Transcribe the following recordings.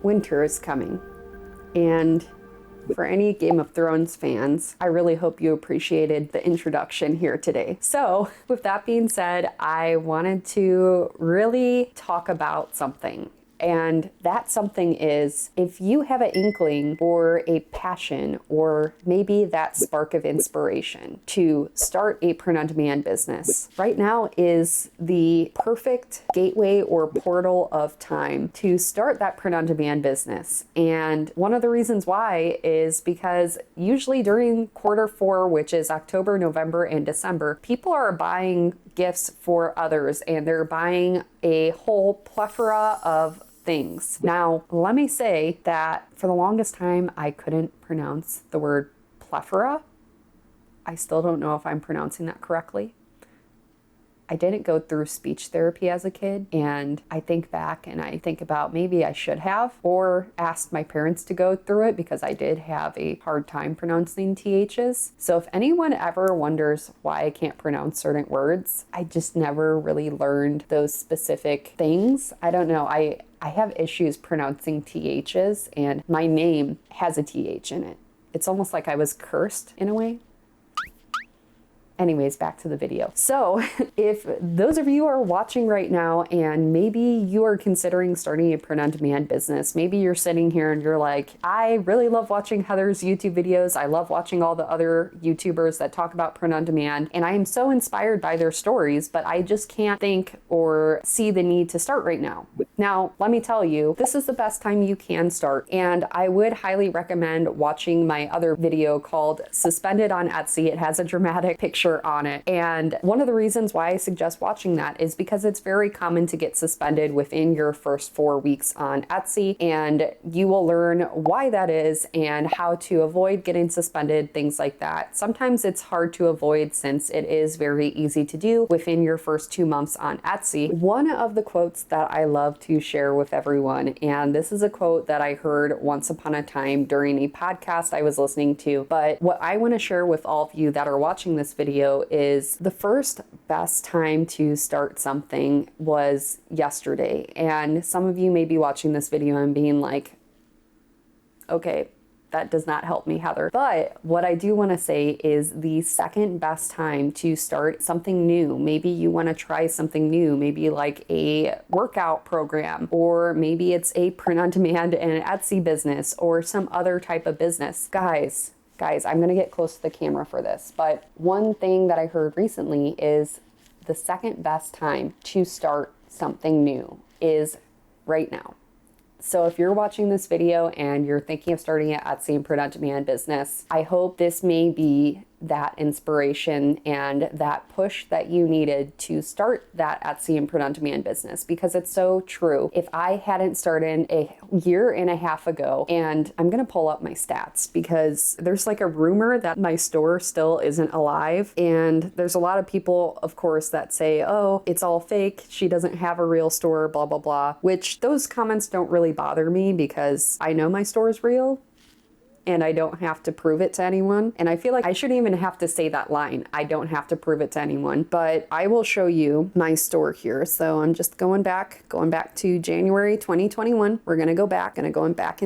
winter is coming, and for any Game of Thrones fans, I really hope you appreciated the introduction here today. So with that being said, I wanted to really talk about something. And that something is, if you have an inkling or a passion or maybe that spark of inspiration to start a print-on-demand business, right now is the perfect gateway or portal of time to start that print-on-demand business. And one of the reasons why is because usually during Q4, which is October, November, and December, people are buying gifts for others and they're buying a whole plethora of things. Now, let me say that for the longest time, I couldn't pronounce the word plethora. I still don't know if I'm pronouncing that correctly. I didn't go through speech therapy as a kid, and I think back and I think about maybe I should have, or asked my parents to go through it because I did have a hard time pronouncing THs. So if anyone ever wonders why I can't pronounce certain words, I just never really learned those specific things. I don't know. I have issues pronouncing THs, and my name has a TH in it. It's almost like I was cursed in a way. Anyways, back to the video. So if those of you are watching right now and maybe you are considering starting a print-on-demand business, maybe you're sitting here and you're like, I really love watching Heather's YouTube videos. I love watching all the other YouTubers that talk about print-on-demand, and I am so inspired by their stories, but I just can't think or see the need to start right now. Now, let me tell you, this is the best time you can start, and I would highly recommend watching my other video called Suspended on Etsy. It has a dramatic picture on it. And one of the reasons why I suggest watching that is because it's very common to get suspended within your first 4 weeks on Etsy, and you will learn why that is and how to avoid getting suspended, things like that. Sometimes it's hard to avoid since it is very easy to do within your first 2 months on Etsy. One of the quotes that I love to share with everyone, and this is a quote that I heard once upon a time during a podcast I was listening to, but what I want to share with all of you that are watching this video is the first best time to start something was yesterday. And some of you may be watching this video and being like, okay, that does not help me, Heather. But what I do want to say is the second best time to start something new. Maybe you want to try something new, maybe like a workout program, or maybe it's a print-on-demand and Etsy business or some other type of business. Guys, I'm going to get close to the camera for this, but one thing that I heard recently is the second best time to start something new is right now. So if you're watching this video and you're thinking of starting an Etsy and print-on-demand business, I hope this may be that inspiration and that push that you needed to start that Etsy and print-on-demand business, because it's so true. If I hadn't started a year and a half ago, and I'm going to pull up my stats because there's like a rumor that my store still isn't alive, and there's a lot of people, of course, that say, oh, it's all fake, she doesn't have a real store, blah, blah, blah, which those comments don't really bother me because I know my store is real. And I don't have to prove it to anyone. And I feel like I shouldn't even have to say that line. I don't have to prove it to anyone, but I will show you my store here. So I'm just going back to January 2021. We're gonna go back in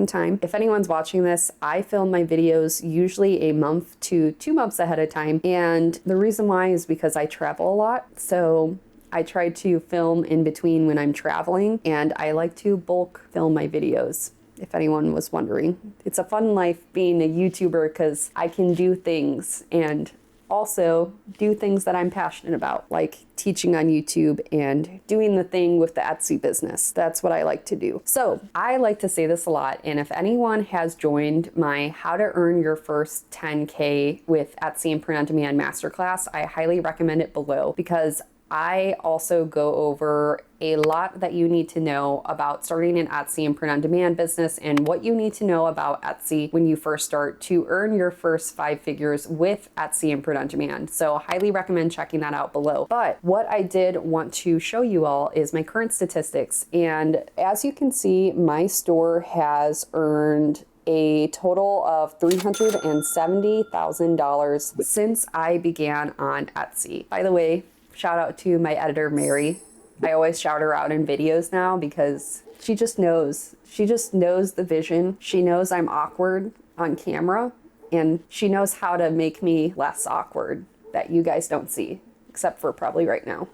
time. If anyone's watching this, I film my videos usually a month to 2 months ahead of time. And the reason why is because I travel a lot. So I try to film in between when I'm traveling, and I like to bulk film my videos. If anyone was wondering, it's a fun life being a YouTuber because I can do things and also do things that I'm passionate about, like teaching on YouTube and doing the thing with the Etsy business. That's what I like to do. So I like to say this a lot. And if anyone has joined my How to Earn Your First 10K with Etsy and Print-on-Demand Masterclass, I highly recommend it below, because I also go over a lot that you need to know about starting an Etsy and print-on-demand business, and what you need to know about Etsy when you first start to earn your first 5 figures with Etsy and print-on-demand. So highly recommend checking that out below. But what I did want to show you all is my current statistics. And as you can see, my store has earned a total of $370,000 since I began on Etsy. By the way, shout out to my editor, Mary. I always shout her out in videos now because She just knows. She just knows the vision. She knows I'm awkward on camera, and she knows how to make me less awkward that you guys don't see, except for probably right now.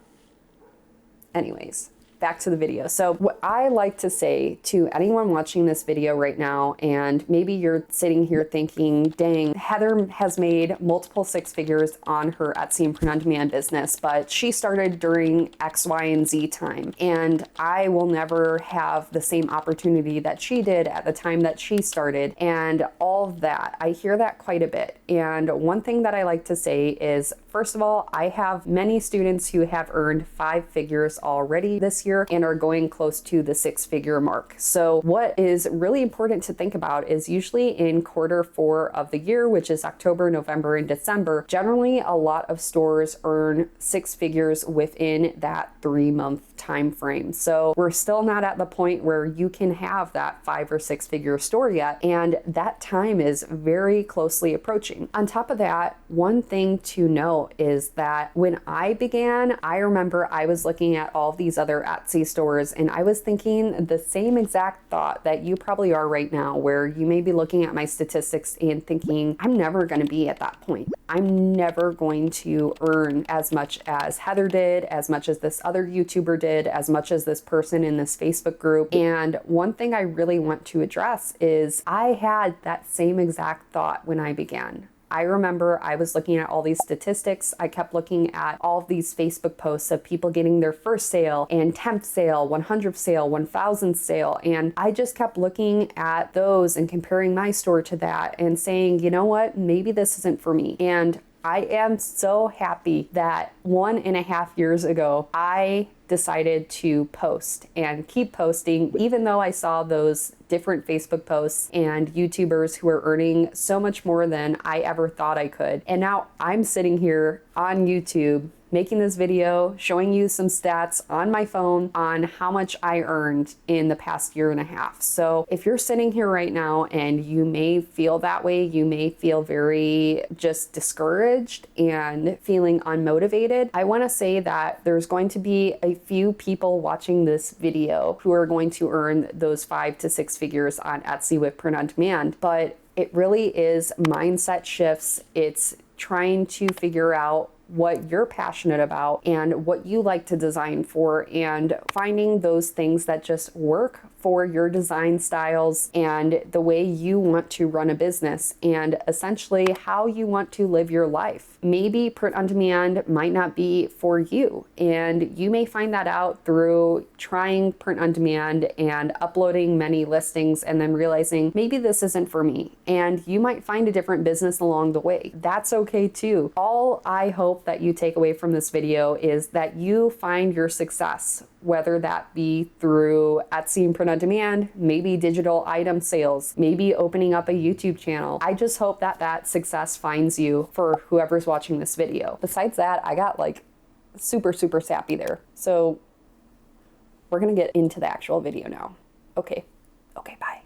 Anyways, back to the video. So what I like to say to anyone watching this video right now, and maybe you're sitting here thinking, dang, Heather has made multiple six figures on her Etsy and print-on-demand business, but she started during X, Y, and Z time. And I will never have the same opportunity that she did at the time that she started, and all of that. I hear that quite a bit. And one thing that I like to say is, first of all, I have many students who have earned 5 figures already this year and are going close to the 6-figure mark. So what is really important to think about is usually in Q4 of the year, which is October, November, and December, generally a lot of stores earn 6 figures within that 3-month time frame. So we're still not at the point where you can have that 5 or 6 figure store yet, and that time is very closely approaching. On top of that, one thing to note is that when I began, I remember I was looking at all these other Etsy stores and I was thinking the same exact thought that you probably are right now, where you may be looking at my statistics and thinking, I'm never going to be at that point. I'm never going to earn as much as Heather did, as much as this other YouTuber did, as much as this person in this Facebook group. And one thing I really want to address is I had that same exact thought when I began. I remember I was looking at all these statistics. I kept looking at all of these Facebook posts of people getting their first sale and 10th sale, 100th sale, 1000th sale. And I just kept looking at those and comparing my store to that and saying, you know what, maybe this isn't for me. And I am so happy that 1.5 years ago, I decided to post and keep posting, even though I saw those different Facebook posts and YouTubers who are earning so much more than I ever thought I could. And now I'm sitting here on YouTube making this video, showing you some stats on my phone on how much I earned in the past 1.5 years. So if you're sitting here right now and you may feel that way, you may feel very just discouraged and feeling unmotivated, I want to say that there's going to be a few people watching this video who are going to earn those 5 to 6 figures on Etsy with print on demand. But it really is mindset shifts. It's trying to figure out what you're passionate about and what you like to design for, and finding those things that just work for your design styles and the way you want to run a business, and essentially how you want to live your life. Maybe print on demand might not be for you, and you may find that out through trying print on demand and uploading many listings and then realizing maybe this isn't for me, and you might find a different business along the way. That's okay too. All I hope that you take away from this video is that you find your success, whether that be through Etsy and print on demand, maybe digital item sales, maybe opening up a YouTube channel. I just hope that that success finds you for whoever's watching this video. Besides that, I got like super sappy there. So we're gonna get into the actual video now. Okay, bye.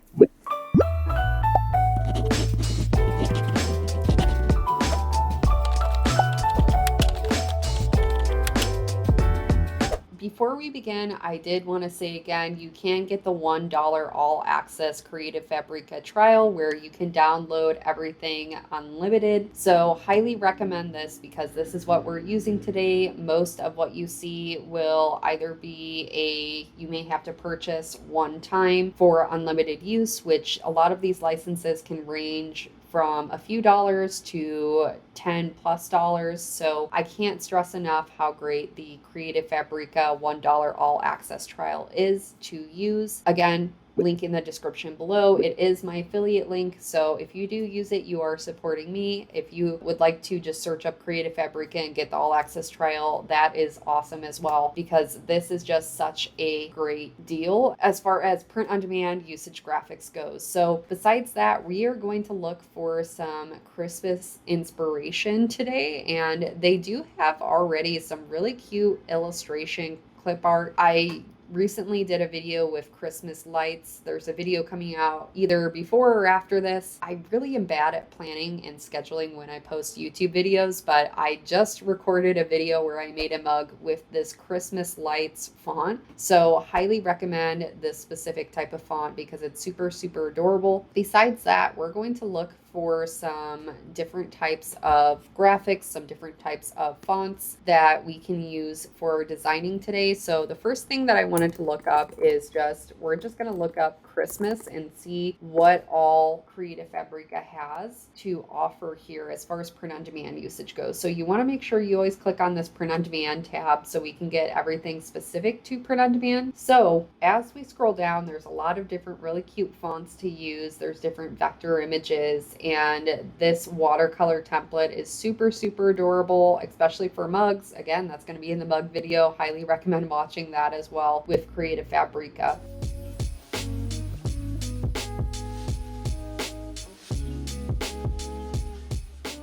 Before we begin, I did want to say again, you can get the $1 all access Creative Fabrica trial where you can download everything unlimited. So highly recommend this because this is what we're using today. Most of what you see will either be you may have to purchase one time for unlimited use, which a lot of these licenses can range from a few dollars to $10+. So I can't stress enough how great the Creative Fabrica $1 all access trial is to use. Again, link in the description below. It is my affiliate link, so if you do use it, you are supporting me. If you would like to just search up Creative Fabrica and get the all access trial, that is awesome as well, because this is just such a great deal as far as print on demand usage graphics goes. So besides that, we are going to look for some Christmas inspiration today, and they do have already some really cute illustration clip art. I recently did a video with Christmas lights. There's a video coming out either before or after this. I really am bad at planning and scheduling when I post YouTube videos, but I just recorded a video where I made a mug with this Christmas lights font. So highly recommend this specific type of font because it's super, super adorable. Besides that, we're going to look for some different types of graphics, some different types of fonts that we can use for designing today. So the first thing that I wanted to look up is we're just going to look up Christmas and see what all Creative Fabrica has to offer here as far as print on demand usage goes. So you want to make sure you always click on this print on demand tab so we can get everything specific to print on demand. So as we scroll down, there's a lot of different really cute fonts to use. There's different vector images, and this watercolor template is super, super adorable, especially for mugs. Again, that's going to be in the mug video. Highly recommend watching that as well with Creative Fabrica.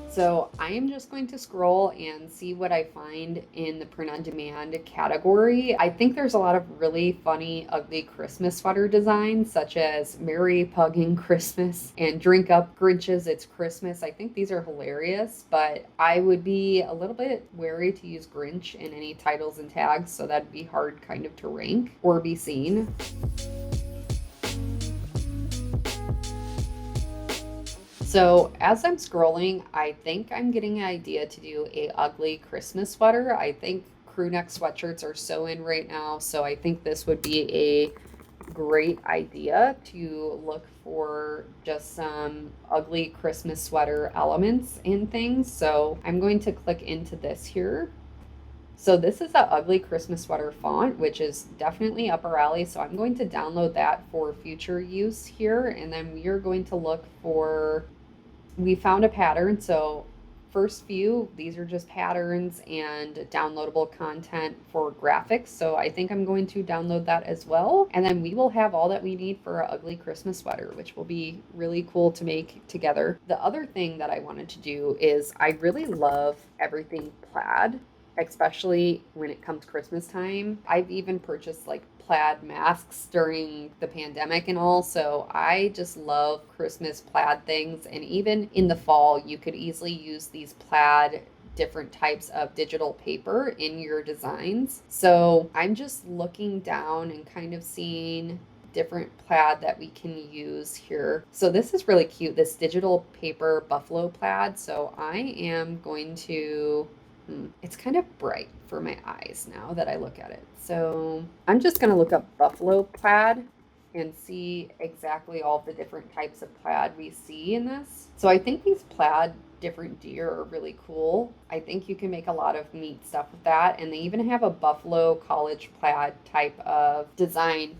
So I am just going to scroll and see what I find in the print on demand category. I think there's a lot of really funny, ugly Christmas sweater designs, such as Merry Pugging Christmas and Drink Up Grinches, It's Christmas. I think these are hilarious, but I would be a little bit wary to use Grinch in any titles and tags, so that'd be hard kind of to rank or be seen. So as I'm scrolling, I think I'm getting an idea to do a ugly Christmas sweater. I think crew neck sweatshirts are so in right now, so I think this would be a great idea to look for just some ugly Christmas sweater elements in things. So I'm going to click into this here. So this is an ugly Christmas sweater font, which is definitely up our alley. So I'm going to download that for future use here. And then we are going to look for, we found a pattern. So first few, these are just patterns and downloadable content for graphics. So I think I'm going to download that as well. And then we will have all that we need for an ugly Christmas sweater, which will be really cool to make together. The other thing that I wanted to do is I really love everything plaid, especially when it comes Christmas time. I've even purchased like plaid masks during the pandemic and all, so I just love Christmas plaid things. And even in the fall, you could easily use these plaid different types of digital paper in your designs. So I'm just looking down and kind of seeing different plaid that we can use here. So this is really cute, this digital paper buffalo plaid. So I am going to it's kind of bright for my eyes now that I look at it. So I'm just going to look up buffalo plaid and see exactly all the different types of plaid we see in this. So I think these plaid different deer are really cool. I think you can make a lot of neat stuff with that. And they even have a buffalo college plaid type of design.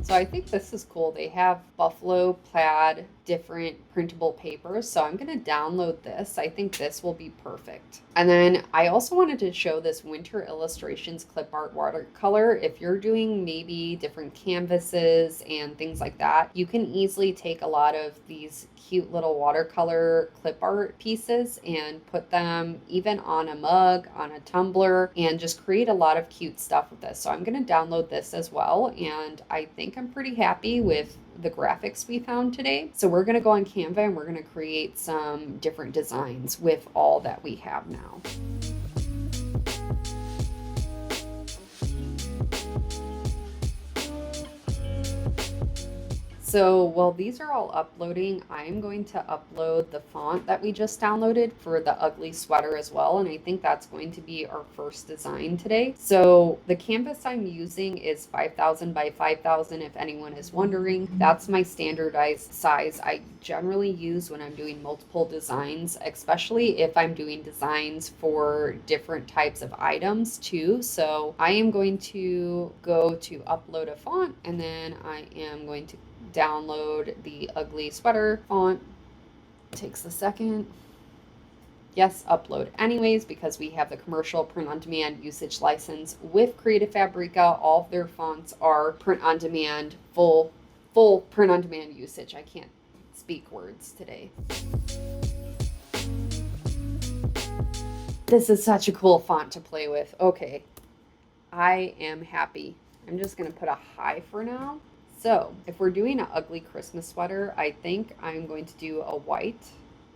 So I think this is cool. They have buffalo plaid, different printable papers. So I'm going to download this. I think this will be perfect. And then I also wanted to show this Winter Illustrations clip art watercolor. If you're doing maybe different canvases and things like that, you can easily take a lot of these cute little watercolor clip art pieces and put them even on a mug, on a tumbler, and just create a lot of cute stuff with this. So I'm going to download this as well. And I think I'm pretty happy with the graphics we found today. So we're going to go on Canva and we're going to create some different designs with all that we have now. So while these are all uploading, I'm going to upload the font that we just downloaded for the ugly sweater as well. And I think that's going to be our first design today. So the canvas I'm using is 5,000 by 5,000. If anyone is wondering, that's my standardized size I generally use when I'm doing multiple designs, especially if I'm doing designs for different types of items too. So I am going to go to upload a font, and then I am going to download the ugly sweater font. Takes a second. Yes, upload anyways, because we have the commercial print on demand usage license with Creative Fabrica. All of their fonts are print on demand, full print on demand usage. I can't speak words today. This is such a cool font to play with. Okay, I am happy. I'm just gonna put a high for now. So if we're doing an ugly Christmas sweater, I think I'm going to do a white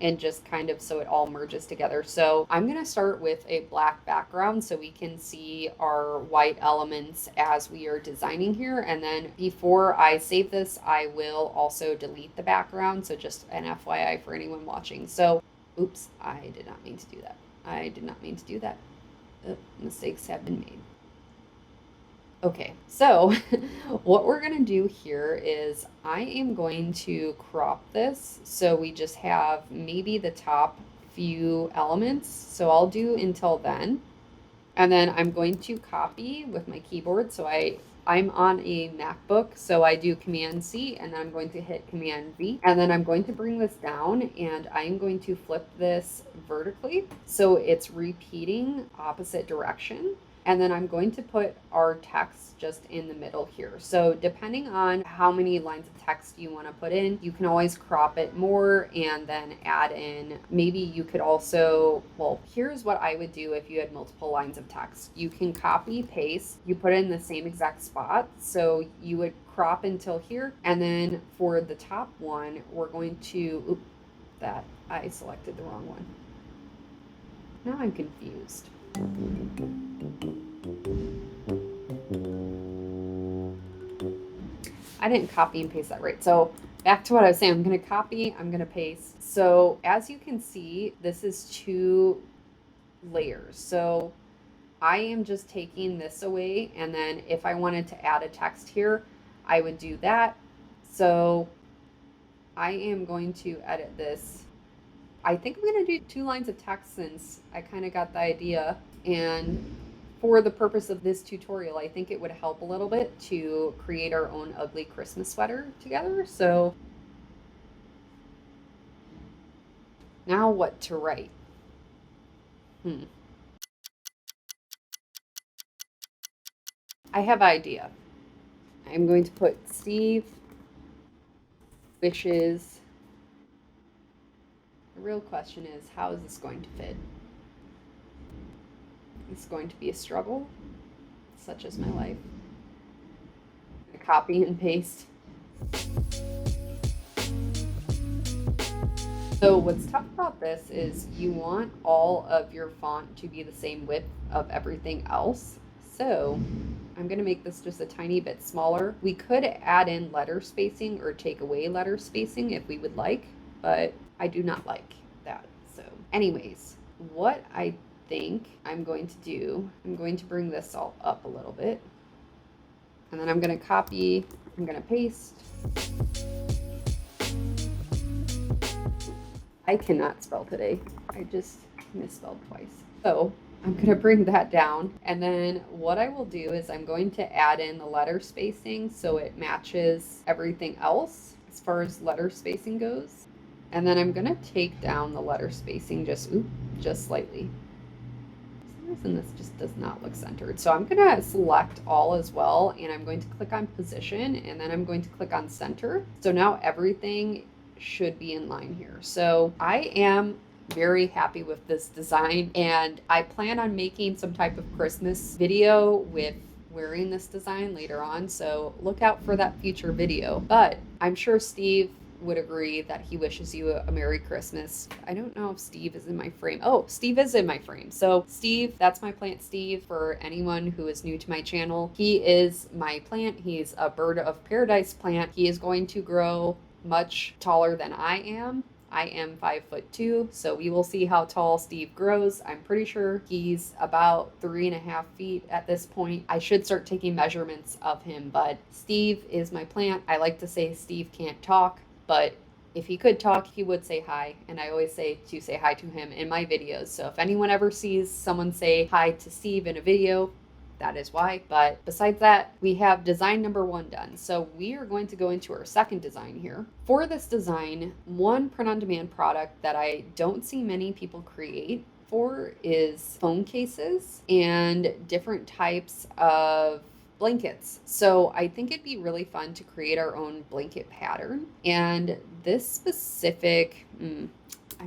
and just kind of so it all merges together. So I'm gonna start with a black background so we can see our white elements as we are designing here. And then before I save this, I will also delete the background. So just an FYI for anyone watching. So, oops, I did not mean to do that. I did not mean to do that. Mistakes have been made. Okay, so what we're gonna do here is I am going to crop this so we just have maybe the top few elements. So I'll do until then. And then I'm going to copy with my keyboard. So I'm on a MacBook, so I do Command C and then I'm going to hit Command V. And then I'm going to bring this down and I am going to flip this vertically so it's repeating opposite direction. And then I'm going to put our text just in the middle here. So depending on how many lines of text you want to put in, you can always crop it more and then add in, maybe you could also, well, here's what I would do if you had multiple lines of text. You can copy, paste, you put it in the same exact spot. So you would crop until here. And then for the top one, we're going to, that I selected the wrong one. Now I'm confused. I didn't copy and paste that right. So back to what I was saying, I'm going to copy, I'm going to paste. So as you can see, this is 2 layers. So I am just taking this away. And then if I wanted to add a text here, I would do that. So I am going to edit this. I think I'm going to do 2 lines of text since I kind of got the idea. And for the purpose of this tutorial, I think it would help a little bit to create our own ugly Christmas sweater together. So now what to write? I have an idea. I'm going to put Steve wishes. The real question is, how is this going to fit? It's going to be a struggle, such as my life. I'm gonna copy and paste. So what's tough about this is you want all of your font to be the same width of everything else. So I'm going to make this just a tiny bit smaller. We could add in letter spacing or take away letter spacing if we would like, but I do not like that. So anyways, what I think I'm going to do, I'm going to bring this all up a little bit. And then I'm going to copy, I'm going to paste. I cannot spell today. I just misspelled twice. So I'm going to bring that down. And then what I will do is I'm going to add in the letter spacing so it matches everything else as far as letter spacing goes. And then I'm going to take down the letter spacing just slightly. For some reason this just does not look centered. So I'm going to select all as well. And I'm going to click on position and then I'm going to click on center. So now everything should be in line here. So I am very happy with this design and I plan on making some type of Christmas video with wearing this design later on. So look out for that future video. But I'm sure Steve would agree that he wishes you a Merry Christmas. I don't know if Steve is in my frame. Oh, Steve is in my frame. So Steve, that's my plant Steve. For anyone who is new to my channel, he is my plant. He's a bird of paradise plant. He is going to grow much taller than I am. I am 5'2", so we will see how tall Steve grows. I'm pretty sure he's about 3.5 feet at this point. I should start taking measurements of him, but Steve is my plant. I like to say Steve can't talk, but if he could talk, he would say hi, and I always say to say hi to him in my videos. So if anyone ever sees someone say hi to Steve in a video, that is why. But besides that, we have design number 1 done. So we are going to go into our second design here. For this design, one print-on-demand product that I don't see many people create for is phone cases and different types of blankets. So I think it'd be really fun to create our own blanket pattern. And this specific, I'm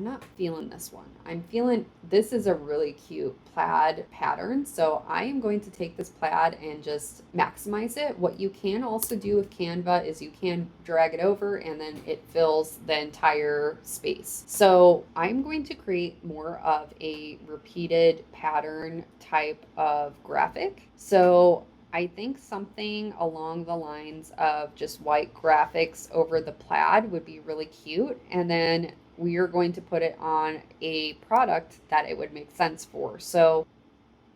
not feeling this one. I'm feeling this is a really cute plaid pattern. So I am going to take this plaid and just maximize it. What you can also do with Canva is you can drag it over and then it fills the entire space. So I'm going to create more of a repeated pattern type of graphic. So I think something along the lines of just white graphics over the plaid would be really cute. And then we are going to put it on a product that it would make sense for. So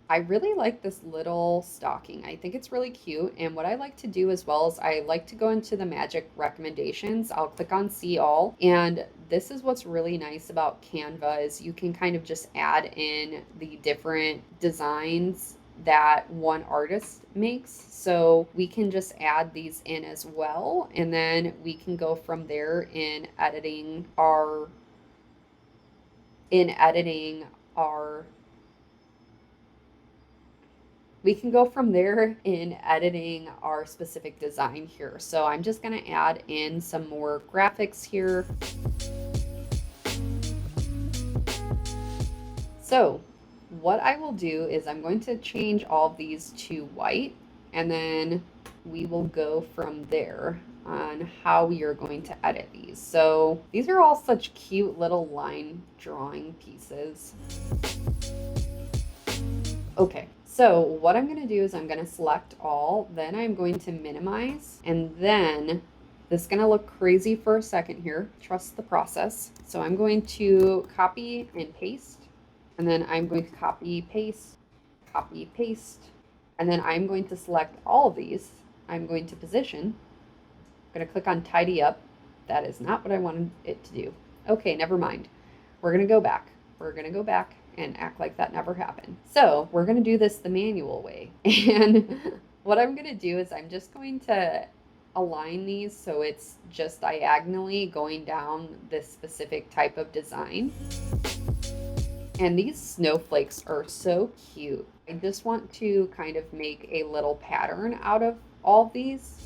I really like this little stocking. I think it's really cute. And what I like to do as well is I like to go into the magic recommendations. I'll click on see all. And this is what's really nice about Canva is you can kind of just add in the different designs that one artist makes. So we can just add these in as well. And then we can go from there in editing our we can go from there in editing our specific design here. So I'm just going to add in some more graphics here. So what I will do is I'm going to change all of these to white, and then we will go from there on how we are going to edit these. So these are all such cute little line drawing pieces. Okay, so what I'm going to do is I'm going to select all, then I'm going to minimize, and then this is going to look crazy for a second here. Trust the process. So I'm going to copy and paste. And then I'm going to copy, paste, and then I'm going to select all of these. I'm going to position. I'm going to click on tidy up. That is not what I wanted it to do. Okay, never mind. We're going to go back. We're going to go back and act like that never happened. So we're going to do this the manual way. And what I'm going to do is I'm just going to align these so it's just diagonally going down this specific type of design. And these snowflakes are so cute. I just want to kind of make a little pattern out of all of these.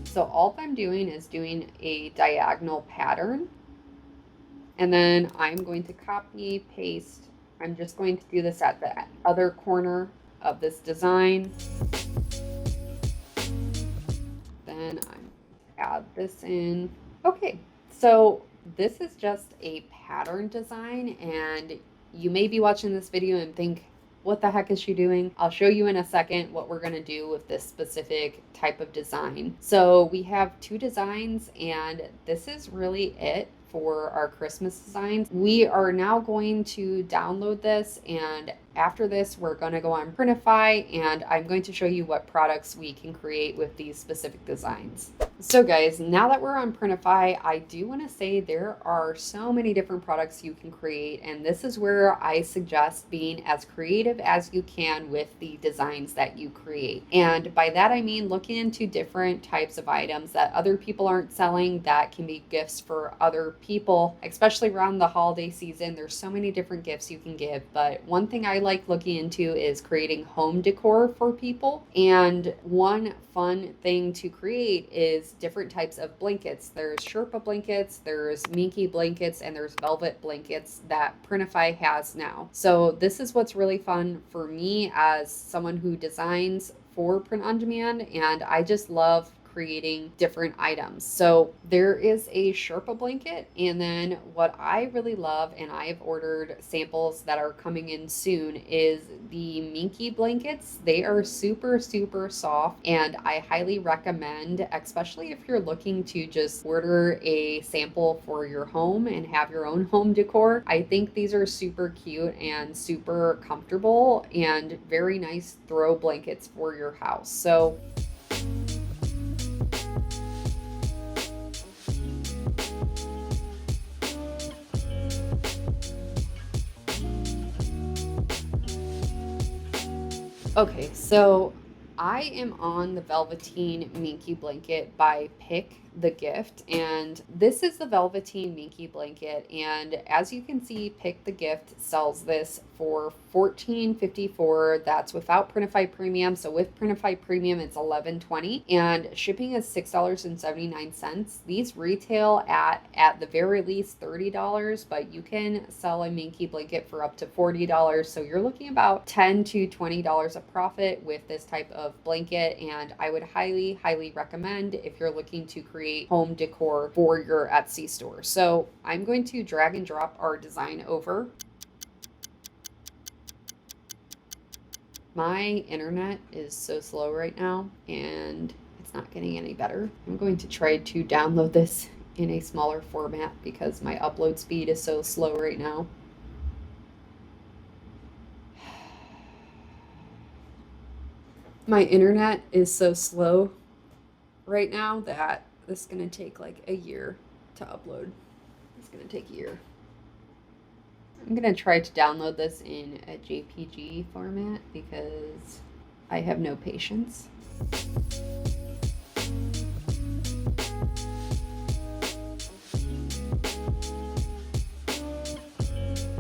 So all I'm doing is doing a diagonal pattern. And then I'm going to copy, paste. I'm just going to do this at the other corner of this design. Then I'm add this in. Okay, so this is just a pattern design, and you may be watching this video and think, what the heck is she doing? I'll show you in a second what we're gonna do with this specific type of design. So we have two designs, and this is really it for our Christmas designs. We are now going to download this, and after this we're going to go on Printify, and I'm going to show you what products we can create with these specific designs. So guys, now that we're on Printify, I do want to say there are so many different products you can create, and this is where I suggest being as creative as you can with the designs that you create. And by that I mean looking into different types of items that other people aren't selling that can be gifts for other people, especially around the holiday season. There's so many different gifts you can give, but one thing I like looking into is creating home decor for people. And one fun thing to create is different types of blankets. There's Sherpa blankets, there's Minky blankets, and there's velvet blankets that Printify has now. So this is what's really fun for me as someone who designs for print on demand, and I just love creating different items. So there is a Sherpa blanket, and then what I really love, and I've ordered samples that are coming in soon, is the Minky blankets. They are super, super soft, and I highly recommend, especially if you're looking to just order a sample for your home and have your own home decor. I think these are super cute and super comfortable and very nice throw blankets for your house. So okay, so I am on the Velveteen Minky Blanket by Pick the Gift, and this is the Velveteen Minky Blanket, and as you can see, Pick the Gift sells this for $14.54. That's without Printify Premium. So with Printify Premium it's $11.20, and shipping is $6.79. These retail at the very least $30, but you can sell a Minky blanket for up to $40. So you're looking about $10 to $20 of profit with this type of blanket, and I would highly recommend if you're looking to create home decor for your Etsy store. So I'm going to drag and drop our design over. My internet is so slow right now and it's not getting any better. I'm going to try to download this in a smaller format because my upload speed is so slow right now. My internet is so slow right now that this is going to take like a year to upload. It's going to take a year. I'm going to try to download this in a JPG format because I have no patience.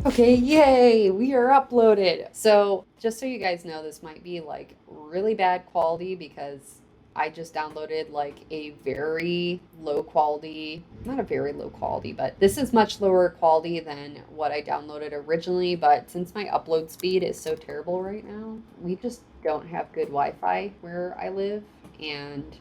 Okay, yay, we are uploaded. So just so you guys know, this might be like really bad quality because I just downloaded like a very low quality, not a very low quality, but this is much lower quality than what I downloaded originally. But since my upload speed is so terrible right now, we just don't have good Wi-Fi where I live. And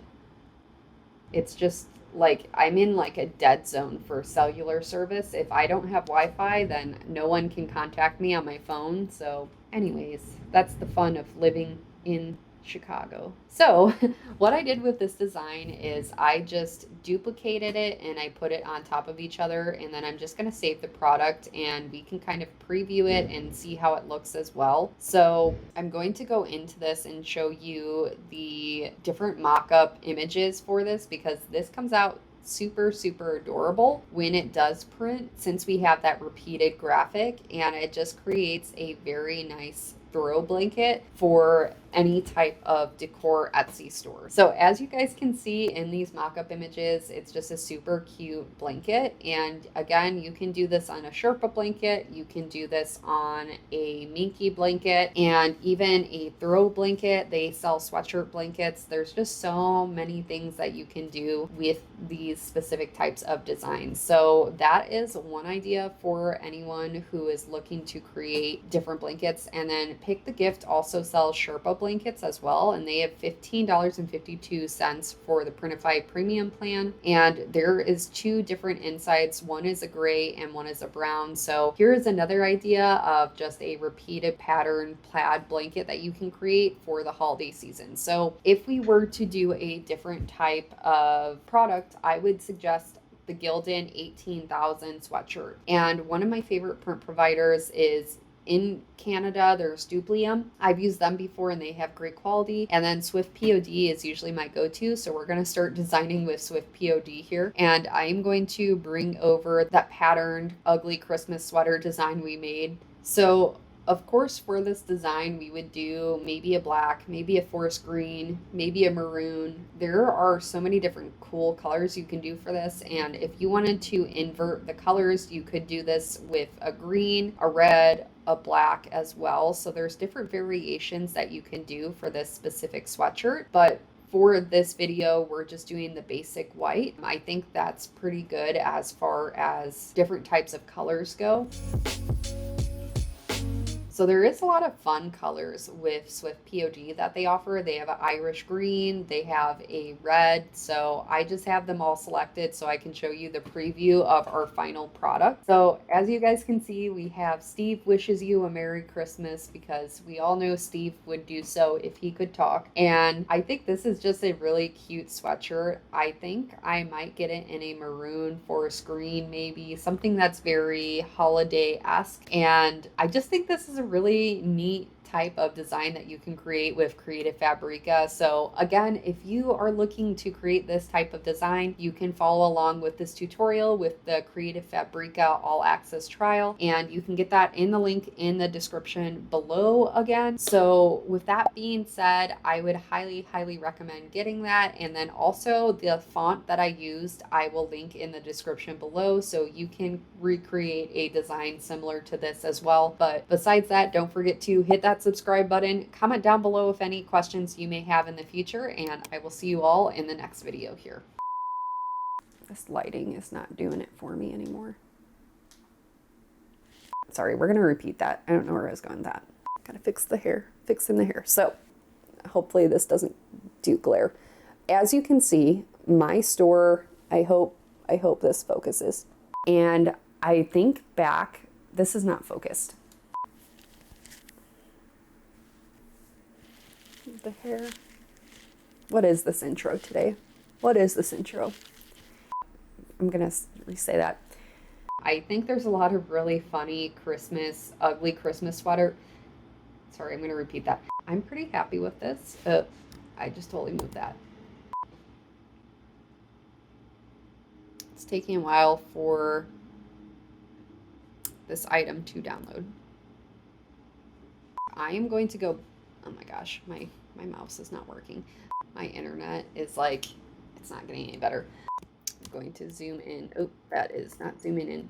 it's just like I'm in like a dead zone for cellular service. If I don't have Wi-Fi, then no one can contact me on my phone. So anyways, that's the fun of living in Chicago. So what I did with this design is I just duplicated it and I put it on top of each other, and then I'm just going to save the product and we can kind of preview it and see how it looks as well. So I'm going to go into this and show you the different mock-up images for this because this comes out super adorable when it does print, since we have that repeated graphic, and it just creates a very nice throw blanket for any type of decor Etsy store. So as you guys can see in these mock-up images, it's just a super cute blanket. And again, you can do this on a Sherpa blanket, you can do this on a Minky blanket, and even a throw blanket. They sell sweatshirt blankets. There's just so many things that you can do with these specific types of designs. So that is one idea for anyone who is looking to create different blankets. And then Pick the Gift also sells Sherpa blankets as well, and they have $15.52 for the Printify Premium plan. And there is two different insides. One is a gray and one is a brown. So here is another idea of just a repeated pattern plaid blanket that you can create for the holiday season. So if we were to do a different type of product, I would suggest the Gildan 18,000 sweatshirt. And one of my favorite print providers is in Canada, there's Duplium. I've used them before and they have great quality. And then Swift POD is usually my go-to. So we're going to start designing with Swift POD here. And I'm going to bring over that patterned ugly Christmas sweater design we made. So of course, for this design, we would do maybe a black, maybe a forest green, maybe a maroon. There are so many different cool colors you can do for this. And if you wanted to invert the colors, you could do this with a green, a red, a black as well. So there's different variations that you can do for this specific sweatshirt. But for this video, we're just doing the basic white. I think that's pretty good as far as different types of colors go. So there is a lot of fun colors with Swift POD that they offer. They have an Irish green, they have a red. So I just have them all selected so I can show you the preview of our final product. So as you guys can see, we have Steve wishes you a Merry Christmas, because we all know Steve would do so if he could talk. And I think this is just a really cute sweatshirt. I think I might get it in a maroon forest green, maybe something that's very holiday-esque. And I just think this is a really neat type of design that you can create with Creative Fabrica. So again, if you are looking to create this type of design, you can follow along with this tutorial with the Creative Fabrica All Access trial, and you can get that in the link in the description below again. So with that being said, I would highly recommend getting that. And then also the font that I used, I will link in the description below, so you can recreate a design similar to this as well. But besides that, don't forget to hit that subscribe button, comment down below if any questions you may have in the future, and I will see you all in the next video here. This lighting is not doing it for me anymore. Sorry, we're gonna repeat that. I don't know where I was going with that. Gotta fix the hair, fixing the hair. So hopefully this doesn't do glare. As you can see, my store, I hope this focuses. And I think back, this is not focused. The hair. What is this intro today? What is this intro? I'm gonna re-say that. I think there's a lot of really funny Christmas, ugly Christmas sweater. Sorry, I'm gonna repeat that. I'm pretty happy with this. I just totally moved that. It's taking a while for this item to download. I am going to go, oh my gosh, my mouse is not working. My internet is like, it's not getting any better. I'm going to zoom in. Oh, that is not zooming in.